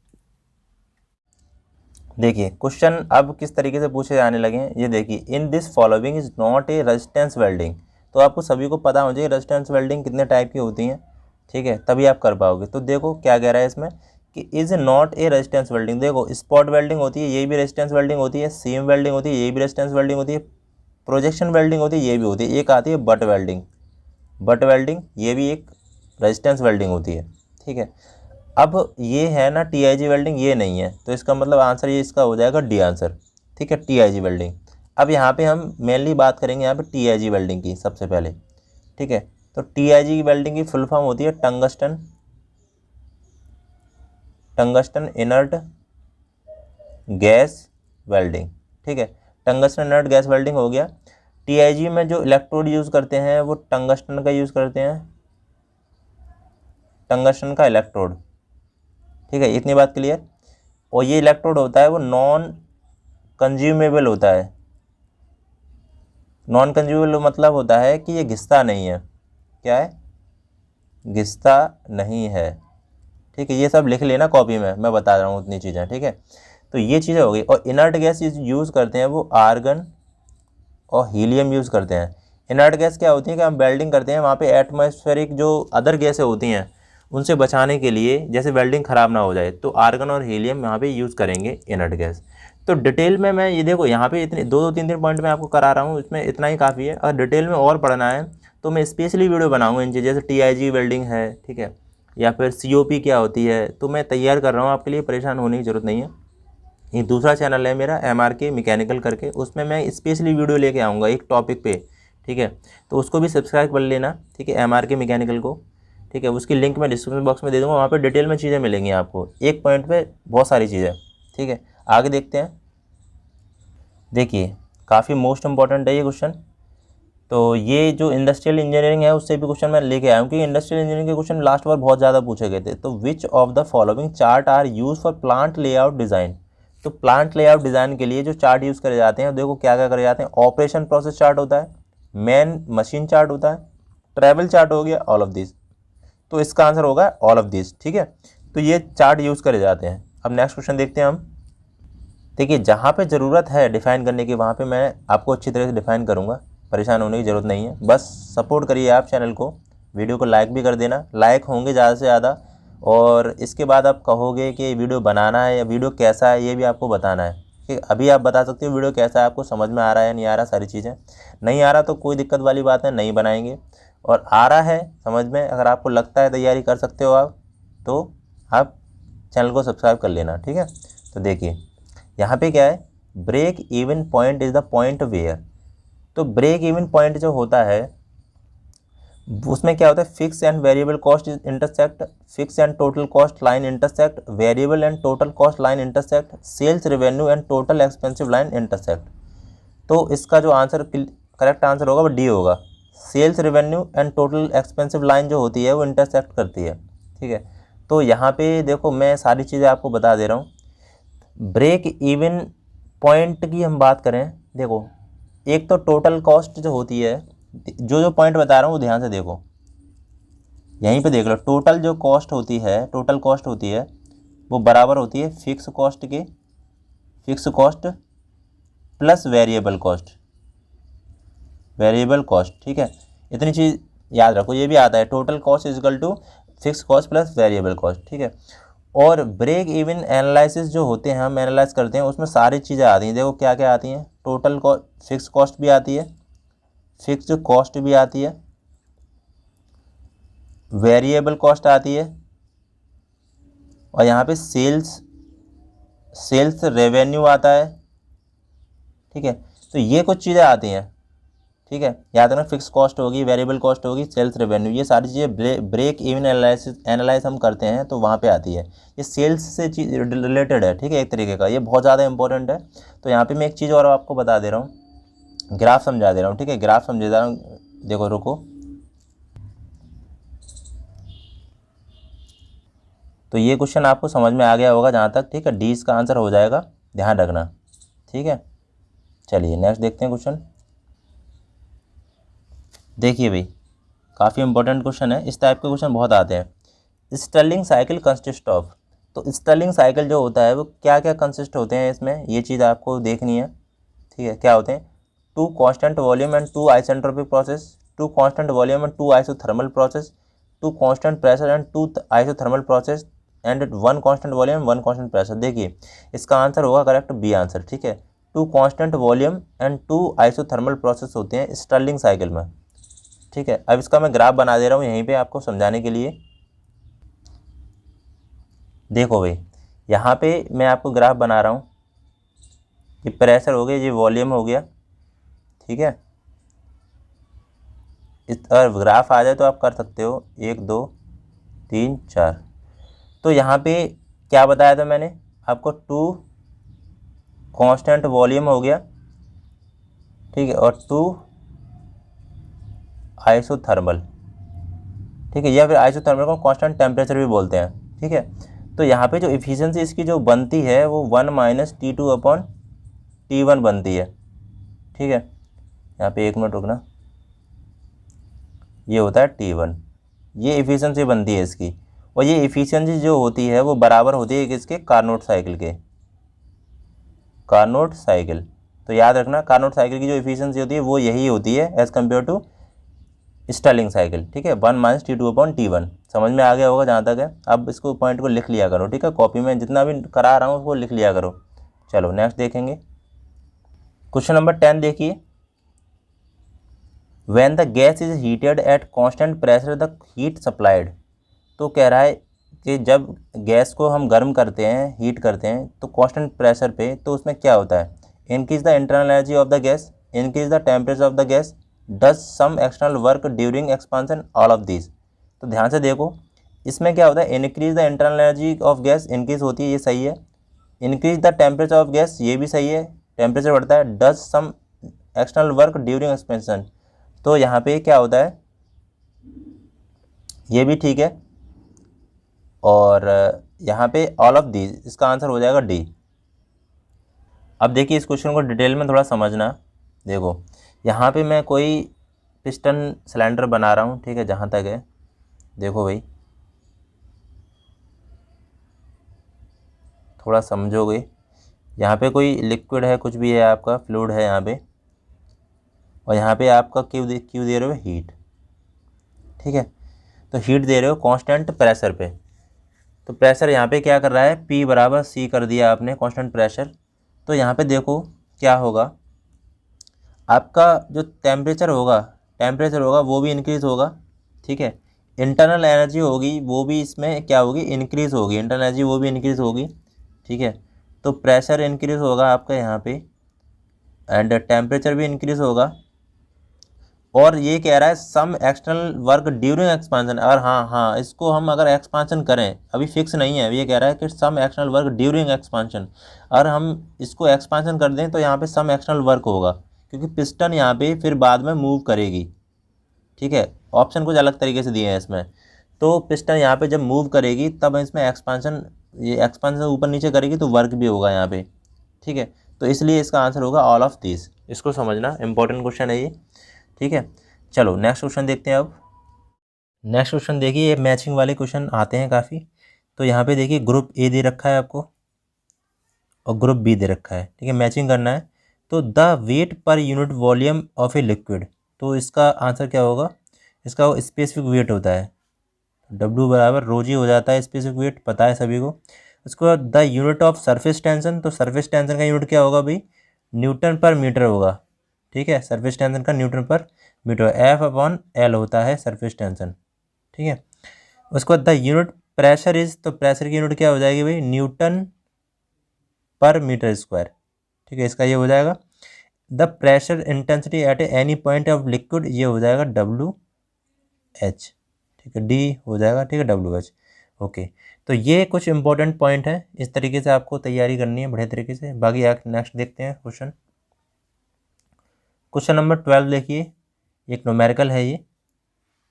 देखिए क्वेश्चन अब किस तरीके से पूछे जाने लगे हैं। ये देखिए, in this following is not a resistance welding. तो आपको सभी को पता हो जाए रेजिस्टेंस वेल्डिंग कितने टाइप की होती हैं। ठीक है, तभी आप कर पाओगे। तो देखो क्या कह रहा है इसमें कि is not a resistance welding. देखो स्पॉट वेल्डिंग होती है, ये भी रेजिस्टेंस वेल्डिंग होती है। सीम वेल्डिंग होती है, ये भी रेजिस्टेंस वेल्डिंग होती है। प्रोजेक्शन वेल्डिंग होती है, ये भी होती है। एक आती है बट वेल्डिंग। बट वेल्डिंग ये भी एक रेजिस्टेंस वेल्डिंग होती है। ठीक है। अब ये है ना टीआईजी वेल्डिंग, ये नहीं है, तो इसका मतलब आंसर ये इसका हो जाएगा डी आंसर। ठीक है, टीआईजी वेल्डिंग। अब यहाँ पे हम मेनली बात करेंगे यहाँ पे टीआईजी वेल्डिंग की सबसे पहले। ठीक है, तो टीआईजी की वेल्डिंग की फुल फॉर्म होती है टंगस्टन इनर्ट गैस वेल्डिंग। ठीक है, टंगस्टन इनर्ट गैस वेल्डिंग हो गया। टीआईजी में जो इलेक्ट्रोड यूज़ करते हैं वो टंगस्टन का यूज़ करते हैं, टंगस्टन का इलेक्ट्रोड। ठीक है, इतनी बात क्लियर। और ये इलेक्ट्रोड होता है वो नॉन कंज्यूमेबल होता है। नॉन कंज्यूमेबल मतलब होता है कि ये घिसता नहीं है। क्या है? घिसता नहीं है। ठीक है, ये सब लिख लेना कॉपी में, मैं बता रहा हूँ उतनी चीज़ें। ठीक है, तो ये चीज़ें हो गई। और इनर्ट गैस यूज़ करते हैं वो आर्गन और हीलियम यूज़ करते हैं। इनर्ट गैस क्या होती है कि हम वेल्डिंग करते हैं वहाँ पे एटमॉस्फेरिक जो अदर गैसें होती हैं उनसे बचाने के लिए, जैसे वेल्डिंग ख़राब ना हो जाए, तो आर्गन और हीलियम यहाँ पे यूज़ करेंगे इनर्ट गैस। तो डिटेल में मैं ये देखो यहाँ पे इतने दो तीन पॉइंट मैं आपको करा रहा हूँ, इसमें इतना ही काफ़ी है। अगर डिटेल में और पढ़ना है तो मैं स्पेशली वीडियो बनाऊँगा इन चीज़, जैसे टीआईजी वेल्डिंग है, ठीक है, या फिर सीओपी क्या होती है, तो मैं तैयार कर रहा हूँ आपके लिए, परेशान होने की ज़रूरत नहीं है। ये दूसरा चैनल है मेरा MRK मैकेनिकल करके, उसमें मैं स्पेशली वीडियो लेके आऊँगा एक टॉपिक पे। ठीक है, तो उसको भी सब्सक्राइब कर लेना। ठीक है, MRK मैकेनिकल को। ठीक है, उसकी लिंक मैं डिस्क्रिप्शन बॉक्स में दे दूँगा, वहाँ पे डिटेल में चीज़ें मिलेंगी आपको, एक पॉइंट पे बहुत सारी चीज़ें। ठीक है, आगे देखते हैं। देखिए काफ़ी मोस्ट इंपॉर्टेंट है ये क्वेश्चन। तो ये जो इंडस्ट्रियल इंजीनियरिंग है उससे भी क्वेश्चन मैं लेके आया हूँ, क्योंकि इंडस्ट्रियल इंजीनियरिंग के क्वेश्चन लास्ट बार बहुत ज़्यादा पूछे गए थे। तो which of the following chart are use for plant layout design. तो प्लांट लेआउट डिज़ाइन के लिए जो चार्ट यूज़ करे जाते हैं, देखो क्या क्या करे जाते हैं। ऑपरेशन प्रोसेस चार्ट होता है, मैन मशीन चार्ट होता है, ट्रैवल चार्ट हो गया, ऑल ऑफ दिस। तो इसका आंसर होगा ऑल ऑफ दिस। ठीक है, तो ये चार्ट यूज़ करे जाते हैं। अब नेक्स्ट क्वेश्चन देखते हैं हम। देखिए जहाँ पे ज़रूरत है डिफ़ाइन करने की, वहाँ पे मैं आपको अच्छी तरह से डिफ़ाइन करूँगा, परेशान होने की ज़रूरत नहीं है। बस सपोर्ट करिए आप चैनल को, वीडियो को लाइक भी कर देना, लाइक होंगे ज़्यादा से ज़्यादा। और इसके बाद आप कहोगे कि वीडियो बनाना है या वीडियो कैसा है, ये भी आपको बताना है। कि अभी आप बता सकते हो वीडियो कैसा है, आपको समझ में आ रहा है नहीं आ रहा, सारी चीज़ें। नहीं आ रहा तो कोई दिक्कत वाली बात है, नहीं बनाएंगे। और आ रहा है समझ में, अगर आपको लगता है तैयारी कर सकते हो आप, तो आप चैनल को सब्सक्राइब कर लेना। ठीक है, तो देखिए यहाँ पे क्या है, break even point is the point where. तो ब्रेक इवन पॉइंट जो होता है उसमें क्या होता है, fix and variable cost intersect, fix and total cost line intersect, variable and total cost line intersect, sales revenue and total expensive line intersect. तो इसका जो आंसर करेक्ट आंसर होगा वो डी होगा। Sales revenue and total expensive line जो होती है वो इंटरसेक्ट करती है। ठीक है, तो यहाँ पे देखो मैं सारी चीज़ें आपको बता दे रहा हूँ। ब्रेक इवन पॉइंट की हम बात करें, देखो एक तो टोटल कॉस्ट जो होती है, जो पॉइंट बता रहा हूँ वो ध्यान से देखो, यहीं पे देख लो। टोटल जो कॉस्ट होती है, टोटल कॉस्ट होती है वो बराबर होती है फिक्स कॉस्ट के, fix cost plus variable cost, variable cost. ठीक है, इतनी चीज़ याद रखो, ये भी आता है total cost is equal to fix cost plus variable cost. ठीक है, और ब्रेक इवन एनालिसिस जो होते हैं, हम एनालाइज करते हैं, उसमें सारी चीज़ें आती हैं। देखो क्या क्या आती हैं, टोटल कॉस्ट, फिक्स कॉस्ट भी आती है, फिक्स कॉस्ट भी आती है, वेरिएबल कॉस्ट आती है, और यहाँ पे सेल्स रेवेन्यू आता है, ठीक है। तो ये कुछ चीज़ें आती हैं, ठीक है। याद रखना, फिक्स कॉस्ट होगी, वेरिएबल कॉस्ट होगी, सेल्स रेवेन्यू, ये सारी चीज़ें ब्रेक इवन एनालाइज हम करते हैं तो वहाँ पे आती है। ये सेल्स से चीज रिलेटेड है, ठीक है, एक तरीके का, ये बहुत ज़्यादा इंपॉर्टेंट है। तो यहाँ पे मैं एक चीज़ और आपको बता दे रहा हूँ, ग्राफ समझा दे रहा हूँ, ठीक है, ग्राफ समझा दे रहा हूँ, देखो रुको। तो ये क्वेश्चन आपको समझ में आ गया होगा जहाँ तक, ठीक है, डी इसका आंसर हो जाएगा, ध्यान रखना, ठीक है। चलिए नेक्स्ट देखते हैं क्वेश्चन। देखिए भाई, काफ़ी इंपॉर्टेंट क्वेश्चन है, इस टाइप के क्वेश्चन बहुत आते हैं। स्टर्लिंग साइकिल कंसिस्ट ऑफ, तो स्टर्लिंग साइकिल जो होता है वो क्या क्या कंसिस्ट होते हैं इसमें, ये चीज़ आपको देखनी है, ठीक है। क्या होते हैं, two constant volume and two isentropic process, two constant volume and two isothermal process, two constant pressure and two isothermal process and one constant volume one constant pressure. देखिए इसका आंसर होगा करेक्ट बी आंसर, ठीक है। Two constant volume and two isothermal process होते हैं Stirling cycle में, ठीक है। अब इसका मैं ग्राफ बना दे रहा हूँ यहीं पे आपको समझाने के लिए। देखो भाई, यहाँ पे मैं आपको ग्राफ बना रहा हूँ, ये प्रेशर हो गया, ये वॉल्यूम हो गया, ठीक है। इस अगर ग्राफ आ जाए तो आप कर सकते हो, 1 2 3 4। तो यहाँ पे क्या बताया था मैंने आपको, टू कांस्टेंट वॉल्यूम हो गया, ठीक है, और टू आइसोथर्मल, ठीक है, या फिर आइसोथर्मल को कांस्टेंट टेम्परेचर भी बोलते हैं, ठीक है। तो यहाँ पे जो इफिशियंसी इसकी जो बनती है वो 1 - T2/T1 बनती है, ठीक है। यहाँ पे 1 मिनट रुकना, ये होता है T1, ये इफिशियंसी बनती है इसकी, और ये इफिशियंसी जो होती है वो बराबर होती है किसके, कार्नोट साइकिल के, कार्नोट साइकिल। तो याद रखना कार्नोट साइकिल की जो इफिशियंसी होती है वो यही होती है as compare to Stirling cycle, ठीक है, 1 - T2/T1। समझ में आ गया होगा जहाँ तक है। अब इसको पॉइंट को लिख लिया करो, ठीक है, कॉपी में जितना भी करा रहा हूँ उसको लिख लिया करो। चलो नेक्स्ट देखेंगे, क्वेश्चन नंबर 10 देखिए। When the gas is heated at constant pressure the heat supplied, तो कह रहा है कि जब गैस को हम गर्म करते हैं, हीट करते हैं तो कांस्टेंट प्रेशर पे, तो उसमें क्या होता है, increase the internal energy of the gas, increase the temperature of the gas, does some external work during expansion, all of this. तो ध्यान से देखो, इसमें क्या होता है, increase the internal energy of gas, increase होती है, ये सही है। Increase the temperature of gas, ये भी सही है, टेम्परेचर बढ़ता है। Does some external work during expansion, तो यहाँ पे क्या होता है, ये भी ठीक है। और यहाँ पे ऑल ऑफ दीज, इसका आंसर हो जाएगा डी। अब देखिए इस क्वेश्चन को डिटेल में थोड़ा समझना। देखो यहाँ पे मैं कोई पिस्टन सिलेंडर बना रहा हूँ, ठीक है, जहाँ तक है, देखो भाई थोड़ा समझोगे, यहाँ पे कोई लिक्विड है, कुछ भी है, आपका फ्लूइड है यहाँ पे, और यहाँ पे आपका क्यों दे रहे हो, हीट, ठीक है। तो हीट दे रहे हो कांस्टेंट प्रेशर पे, तो प्रेशर यहाँ पे क्या कर रहा है, P = C कर दिया आपने, कांस्टेंट प्रेशर। तो यहाँ पे देखो क्या होगा, आपका जो टेम्परेचर होगा वो भी इंक्रीज़ होगा, ठीक है। इंटरनल एनर्जी होगी वो भी इसमें क्या होगी, इंक्रीज़ होगी, इंटरनल एनर्जी वो भी इंक्रीज़ होगी, ठीक है। तो प्रेशर इंक्रीज़ होगा आपका यहाँ पे, एंड टेम्परेचर भी इंक्रीज़ होगा। और ये कह रहा है some external work during expansion, अगर हाँ इसको हम अगर एक्सपांसन करें, अभी फिक्स नहीं है, ये कह रहा है कि some external work during expansion, अगर हम इसको एक्सपांसन कर दें तो यहाँ पे सम एक्सटर्नल वर्क होगा, क्योंकि पिस्टन यहाँ पे फिर बाद में मूव करेगी, ठीक है। ऑप्शन कुछ अलग तरीके से दिए हैं इसमें, तो पिस्टन यहाँ पे जब मूव करेगी तब इसमें एक्सपांसन, ये एक्सपांसन ऊपर नीचे करेगी तो वर्क भी होगा यहाँ पे, ठीक है। तो इसलिए इसका आंसर होगा ऑल ऑफ दिस, इसको समझना, इंपॉर्टेंट क्वेश्चन है ये, ठीक है। चलो नेक्स्ट क्वेश्चन देखते हैं। अब नेक्स्ट क्वेश्चन देखिए, ये मैचिंग वाले क्वेश्चन आते हैं काफ़ी। तो यहाँ पे देखिए ग्रुप ए दे रखा है आपको और ग्रुप बी दे रखा है, ठीक है, मैचिंग करना है। तो the weight per unit volume of a liquid, तो इसका आंसर क्या होगा, इसका स्पेसिफिक वेट होता है, W = ρg हो जाता है, स्पेसिफिक वेट पता है सभी को। उसके बाद the unit of surface tension, तो सरफेस टेंशन का यूनिट क्या होगा भाई, Nm/m होगा, ठीक है। सरफेस टेंशन का Nm/m, F/L होता है सरफेस टेंशन, ठीक है। उसके बाद द यूनिट प्रेशर इज, तो प्रेशर की यूनिट क्या हो जाएगी भाई, Nm/m², ठीक है, इसका ये हो जाएगा। The pressure intensity at any point of liquid, ये हो जाएगा डब्ल्यू एच, ठीक है, डी हो जाएगा, ठीक है, डब्ल्यू एच। ओके, तो ये कुछ इंपॉर्टेंट पॉइंट है, इस तरीके से आपको तैयारी करनी है बढ़िया तरीके से। बाकी नेक्स्ट देखते हैं क्वेश्चन। क्वेश्चन नंबर 12 देखिए, एक न्यूमेरिकल है ये।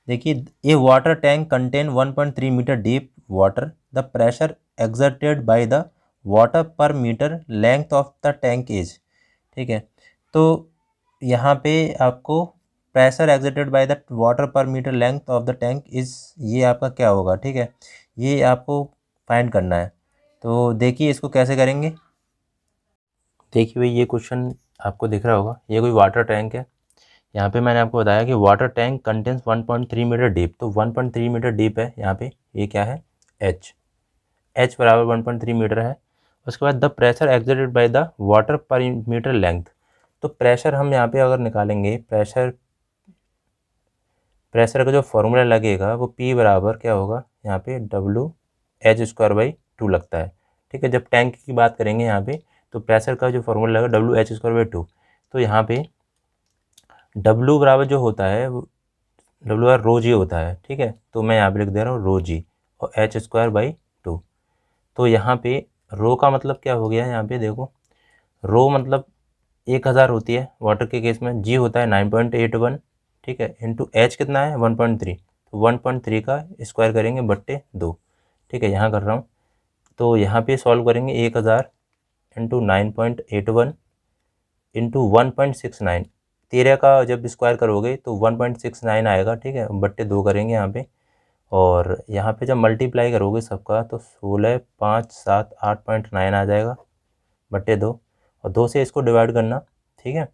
देखिए, a water tank contain 1.3 metre deep water, the pressure exerted by the water per metre length of the tank is, ठीक है। तो यहाँ पे आपको pressure exerted by the water per metre length of the tank is, ये आपका क्या होगा, ठीक है, ये आपको फाइंड करना है। तो देखिए इसको कैसे करेंगे। देखिए भाई, ये क्वेश्चन आपको दिख रहा होगा, ये कोई वाटर टैंक है। यहाँ पे मैंने आपको बताया कि water tank contains 1.3 metre deep, तो 1.3 मीटर डीप है यहाँ पे, ये क्या है, एच बराबर 1.3 मीटर है। उसके बाद the pressure exerted by the water per metre length, तो प्रेशर हम यहाँ पे अगर निकालेंगे, प्रेशर का जो फॉर्मूला लगेगा वो P बराबर क्या होगा, यहाँ पे WH²/2 लगता है, ठीक है। जब टैंक की बात करेंगे यहाँ पे, तो प्रेशर का जो फॉर्मूला लगेगा WH²/2, तो यहाँ पे W बराबर जो होता है वो W बराबर रो जी होता है, ठीक है। तो मैं यहाँ पे लिख दे रहा हूँ रो जी, और H²/2। तो यहाँ पे रो का मतलब क्या हो गया, यहाँ पे देखो, रो मतलब 1000 होती है वाटर के केस में, जी होता है 9.81, ठीक है, इंटू एच कितना है 1.3, तो 1.3 का स्क्वायर करेंगे बट्टे 2, ठीक है, यहाँ कर रहा हूँ। तो यहाँ पे सॉल्व करेंगे 1000 इंटू 9.81 इंटू 1.69, 13 का जब स्क्वायर करोगे तो 1.69 आएगा, ठीक है, बट्टे 2 करेंगे यहाँ पे। और यहाँ पे जब मल्टीप्लाई करोगे सबका तो 16, 5, 7, 8.9 आ जाएगा बट्टे 2, और 2 से इसको डिवाइड करना, ठीक है।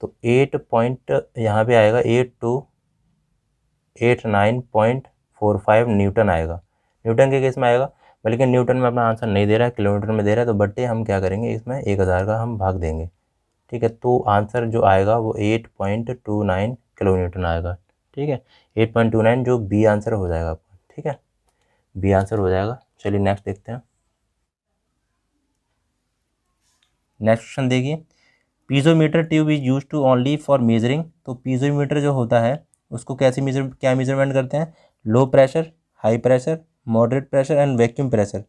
तो 8 पॉइंट यहाँ पे आएगा 8289.45 न्यूटन आएगा, न्यूटन के केस में आएगा। बल्कि न्यूटन में अपना आंसर नहीं दे रहा है, किलोमीटर में दे रहा है, तो बट्टे हम क्या करेंगे, इसमें 1000 का हम भाग देंगे, ठीक है। तो आंसर जो आएगा वो 8.29 किलो न्यूटन आएगा, ठीक है, 8.29 जो बी आंसर हो जाएगा आपका, ठीक है, बी आंसर हो जाएगा। चलिए नेक्स्ट देखते हैं। नेक्स्ट क्वेश्चन देखिए, piezometer tube is use to only for measuring, तो पीजोमीटर जो होता है उसको कैसे क्या मेजरमेंट करते हैं, low pressure, high pressure, moderate pressure and vacuum pressure.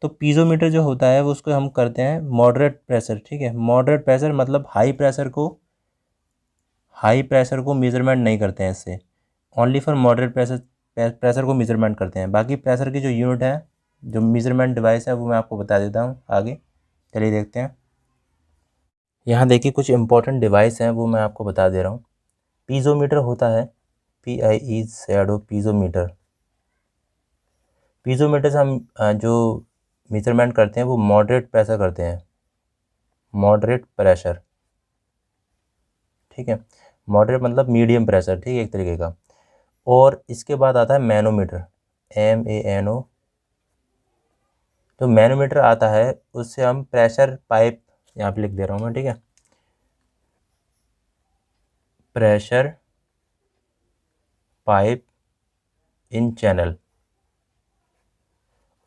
तो पीजोमीटर जो होता है वो उसको हम करते हैं मॉडरेट प्रेशर, ठीक है। मॉडरेट प्रेशर मतलब हाई प्रेशर को मेजरमेंट नहीं करते हैं इससे, ओनली फॉर मॉडरेट प्रेशर को मेजरमेंट करते हैं। बाकी प्रेशर की जो यूनिट है, जो मेजरमेंट डिवाइस है, वो मैं आपको बता देता हूँ आगे। चलिए देखते हैं। यहाँ देखिए कुछ इंपॉर्टेंट डिवाइस हैं, वो मैं आपको बता दे रहा हूँ। पीजोमीटर होता है, PIE पीजोमीटर। पीजोमीटर से हम जो मेजरमेंट करते हैं वो मॉडरेट प्रेशर करते हैं, मॉडरेट प्रेशर, ठीक है, मॉडरेट मतलब मीडियम प्रेशर, ठीक है, एक तरीके का। और इसके बाद आता है मैनोमीटर, MANO। तो मैनोमीटर आता है, उससे हम प्रेशर पाइप, यहाँ पे लिख दे रहा हूँ मैं, ठीक है, प्रेशर पाइप इन चैनल।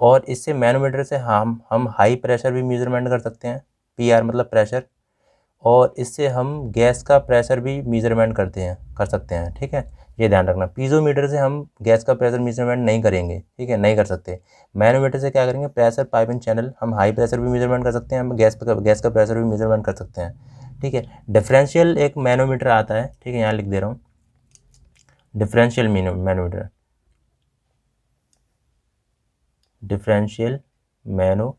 और इससे मैनोमीटर से हम हाई प्रेशर भी मेजरमेंट कर सकते हैं, PR मतलब प्रेशर। और इससे हम गैस का प्रेशर भी मेजरमेंट कर सकते हैं, ठीक है, ये ध्यान रखना। पीजोमीटर से हम गैस का प्रेशर मेजरमेंट नहीं करेंगे, ठीक है, नहीं कर सकते। मैनोमीटर से क्या करेंगे, प्रेशर पाइप इन चैनल, हम हाई प्रेशर भी मेजरमेंट कर सकते हैं, हम गैस का प्रेशर भी मेजरमेंट कर सकते हैं, ठीक है। डिफरेंशियल एक मैनोमीटर आता है, ठीक है, यहाँ लिख दे रहा हूँ, डिफरेंशियल मैनोमीटर, डिफरेंशियल मैनोमीटर।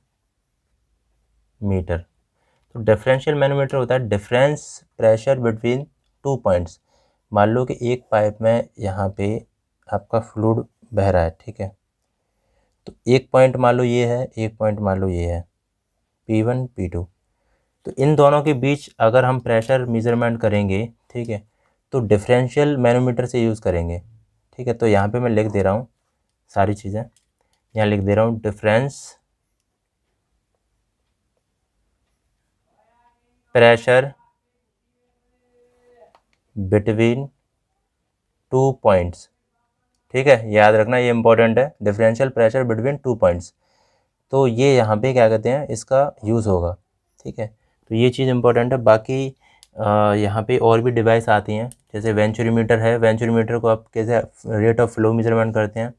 तो डिफरेंशियल मैनोमीटर होता है डिफरेंस प्रेशर बिटवीन 2 पॉइंट्स। मान लो कि एक पाइप में यहाँ पे आपका फ्लूइड बह रहा है, ठीक है, तो एक पॉइंट मान लो ये है, एक पॉइंट मान लो ये है, P1 P2। तो इन दोनों के बीच अगर हम प्रेशर मेजरमेंट करेंगे, ठीक है, तो डिफरेंशियल मैनोमीटर से यूज़ करेंगे, ठीक है। तो यहाँ पे मैं लिख दे रहा हूँ सारी चीज़ें, यहाँ लिख दे रहा हूँ, डिफरेंस प्रेशर बिटवीन 2 पॉइंट्स, ठीक है, याद रखना, ये इंपॉर्टेंट है, डिफरेंशियल प्रेशर बिटवीन 2 पॉइंट्स। तो ये यहाँ पे क्या कहते हैं, इसका यूज़ होगा, ठीक है। तो ये चीज़ इंपॉर्टेंट है। बाकी यहाँ पे और भी डिवाइस आती हैं, जैसे वेंचुरीमीटर है। वेंचुरीमीटर को आप कैसे रेट ऑफ फ्लो मेजरमेंट करते हैं,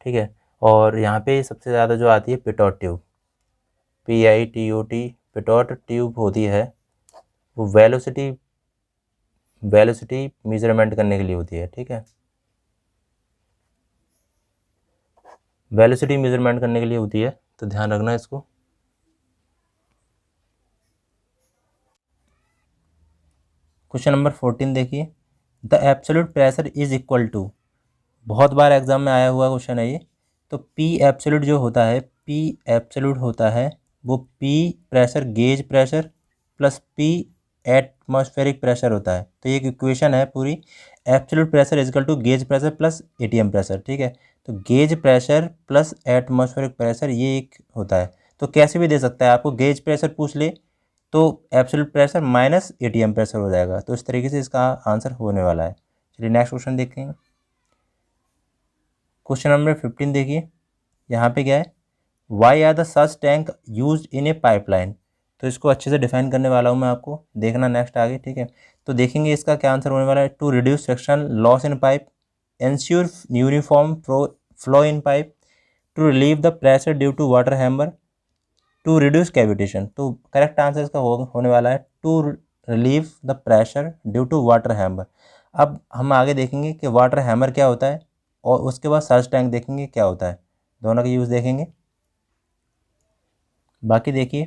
ठीक है। और यहाँ पे सबसे ज़्यादा जो आती है Pitot tube, PITOT, Pitot tube होती है, वो वेलोसिटी मेजरमेंट करने के लिए होती है, ठीक है। वेलोसिटी मेजरमेंट करने के लिए होती है, तो ध्यान रखना इसको। क्वेश्चन नंबर 14 देखिए, the absolute pressure is equal to, बहुत बार एग्जाम में आया हुआ क्वेश्चन है ये। तो P एब्सोल्यूट जो होता है, P एब्सोल्यूट होता है वो P pressure, gauge pressure plus P atmospheric pressure होता है। तो ये एक इक्वेशन है पूरी, absolute pressure is equal to gauge pressure plus ATM pressure, ठीक है। तो gauge pressure plus atmospheric pressure ये एक होता है। तो कैसे भी दे सकता है, आपको गेज प्रेशर पूछ ले तो absolute pressure minus ATM pressure हो जाएगा। तो इस तरीके से इसका आंसर होने वाला है। चलिए नेक्स्ट क्वेश्चन देखेंगे। क्वेश्चन नंबर 15 देखिए, यहाँ पे क्या है, वाई आर द सच tank use in a pipeline. तो इसको अच्छे से डिफाइन करने वाला हूँ मैं, आपको देखना नेक्स्ट आगे, ठीक है। तो देखेंगे इसका क्या आंसर होने वाला है। To reduce friction loss in pipe, ensure uniform flow in pipe, to relieve the pressure due to water hammer, to reduce cavitation. तो करेक्ट आंसर इसका होने वाला है to relieve the pressure due to water hammer. अब हम आगे देखेंगे कि वाटर हैमर क्या होता है, और उसके बाद सर्च टैंक देखेंगे क्या होता है, दोनों का यूज़ देखेंगे। बाकी देखिए,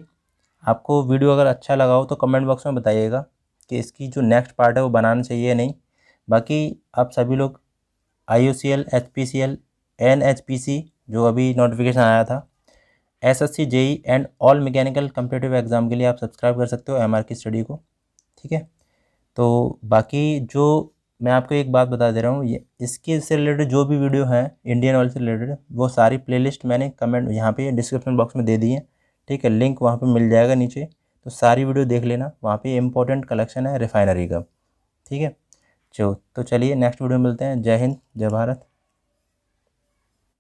आपको वीडियो अगर अच्छा लगा हो तो कमेंट बॉक्स में बताइएगा कि इसकी जो नेक्स्ट पार्ट है वो बनाना चाहिए या नहीं। बाकी आप सभी लोग IOCL, HPCL, NHPC जो अभी नोटिफिकेशन आया था, SSC, JEE and all mechanical competitive exam के लिए आप सब्सक्राइब कर सकते हो MR की स्टडी को, ठीक है। तो बाकी जो मैं आपको एक बात बता दे रहा हूँ, ये इसके से रिलेटेड जो भी वीडियो हैं इंडियन ऑयल से रिलेटेड, वो सारी प्लेलिस्ट मैंने कमेंट यहाँ पे डिस्क्रिप्शन बॉक्स में दे दी है, ठीक है। लिंक वहाँ पे मिल जाएगा नीचे, तो सारी वीडियो देख लेना, वहाँ पे इंपॉर्टेंट कलेक्शन है रिफाइनरी का, ठीक है। तो चलिए नेक्स्ट वीडियो में मिलते हैं। जय हिंद, जय भारत।